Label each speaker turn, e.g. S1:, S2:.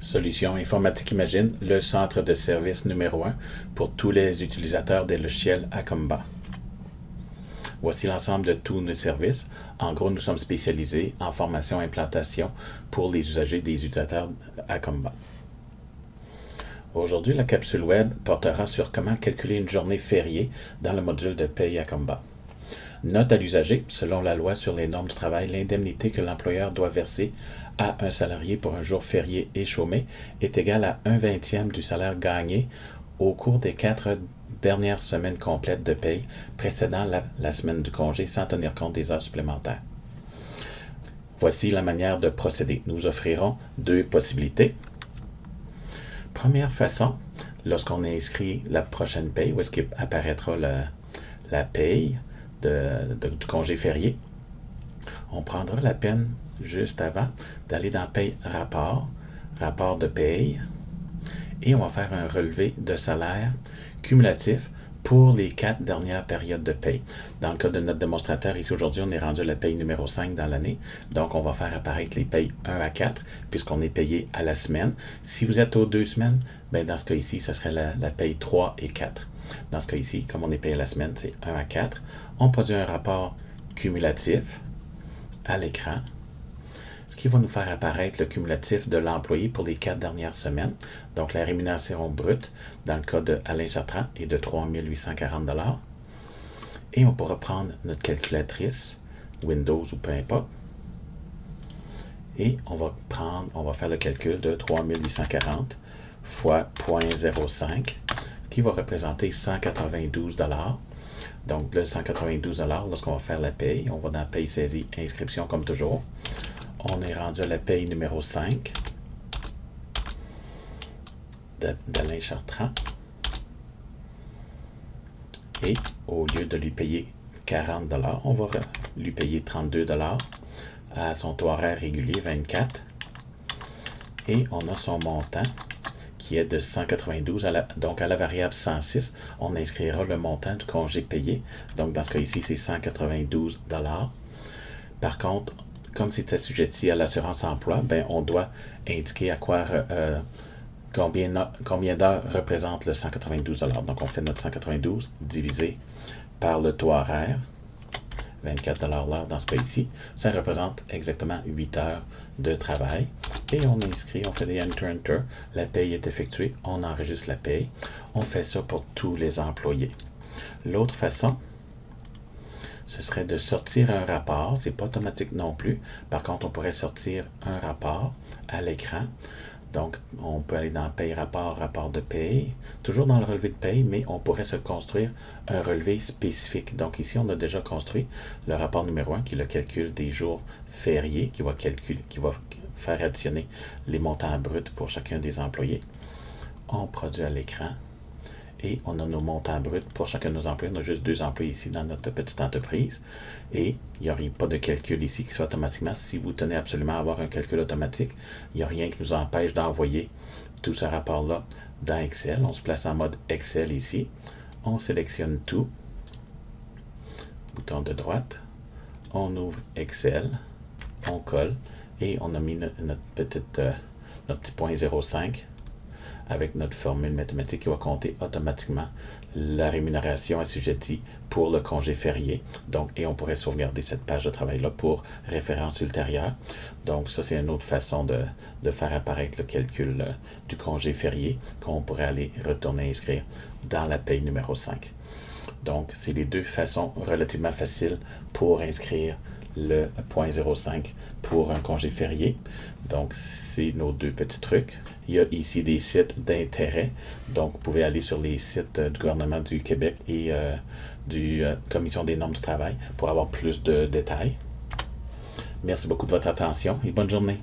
S1: Solution Informatique Imagine, le centre de service numéro 1 pour tous les utilisateurs des logiciels Acomba. Voici l'ensemble de tous nos services. En gros, nous sommes spécialisés en formation et implantation pour les usagers des utilisateurs Acomba. Aujourd'hui, la capsule web portera sur comment calculer une journée fériée dans le module de paye Acomba. Note à l'usager, selon la loi sur les normes du travail, l'indemnité que l'employeur doit verser à un salarié pour un jour férié et chômé est égale à 1/20 du salaire gagné au cours des 4 dernières semaines complètes de paye précédant la semaine du congé sans tenir compte des heures supplémentaires. Voici la manière de procéder. Nous offrirons 2 possibilités. Première façon, lorsqu'on inscrit la prochaine paye, où est-ce qu'apparaîtra la paye du congé férié, on prendra la peine juste avant d'aller dans paye rapport de paye, et on va faire un relevé de salaire cumulatif pour les 4 dernières périodes de paye. Dans le cas de notre démonstrateur, ici aujourd'hui, on est rendu à la paye numéro 5 dans l'année. Donc, on va faire apparaître les payes 1 à 4, puisqu'on est payé à la semaine. Si vous êtes aux 2 semaines, bien dans ce cas ici, ce serait la paye 3 et 4. Dans ce cas ici, comme on est payé à la semaine, c'est 1 à 4. On produit un rapport cumulatif à l'écran, ce qui va nous faire apparaître le cumulatif de l'employé pour les 4 dernières semaines. Donc, la rémunération brute, dans le cas de Alain Chartrand, est de 3 840 $. Et on pourra prendre notre calculatrice, Windows ou peu importe, et on va faire le calcul de 3 840 fois 0.05, qui va représenter 192 $. Donc, le 192 $, lorsqu'on va faire la paye, on va dans paye saisie, inscription comme toujours. On est rendu à la paye numéro 5 d'Alain Chartrand. Et au lieu de lui payer 40 $, on va lui payer 32 $ à son taux horaire régulier, 24. Et on a son montant qui est de 192, donc à la variable 106, on inscrira le montant du congé payé. Donc dans ce cas ici, c'est 192 $. Par contre, comme c'est assujetti à l'assurance emploi, ben on doit indiquer combien d'heures représente le 192 $. Donc on fait notre 192 divisé par le taux horaire, 24 $ l'heure dans ce cas ici. Ça représente exactement 8 heures de travail. Et on inscrit, on fait des enter. La paye est effectuée, on enregistre la paye. On fait ça pour tous les employés. L'autre façon, ce serait de sortir un rapport. Ce n'est pas automatique non plus. Par contre, on pourrait sortir un rapport à l'écran. Donc, on peut aller dans paye rapport de paye, toujours dans le relevé de paye, mais on pourrait se construire un relevé spécifique. Donc ici, on a déjà construit le rapport numéro 1, qui est le calcul des jours fériés, qui va faire additionner les montants bruts pour chacun des employés. On produit à l'écran. Et on a nos montants bruts pour chacun de nos employés. On a juste 2 employés ici dans notre petite entreprise. Et il n'y aurait pas de calcul ici qui soit automatiquement. Si vous tenez absolument à avoir un calcul automatique, il n'y a rien qui nous empêche d'envoyer tout ce rapport-là dans Excel. On se place en mode Excel ici. On sélectionne tout. Bouton de droite. On ouvre Excel. On colle. Et on a mis notre petit point 0,5 avec notre formule mathématique qui va compter automatiquement la rémunération assujettie pour le congé férié. Donc, et on pourrait sauvegarder cette page de travail-là pour référence ultérieure. Donc, ça, c'est une autre façon de faire apparaître le calcul du congé férié qu'on pourrait aller retourner inscrire dans la paye numéro 5. Donc, c'est les 2 façons relativement faciles pour inscrire le 0.05 pour un congé férié. Donc, c'est nos 2 petits trucs. Il y a ici des sites d'intérêt. Donc, vous pouvez aller sur les sites du gouvernement du Québec et du Commission des normes du travail pour avoir plus de détails. Merci beaucoup de votre attention et bonne journée.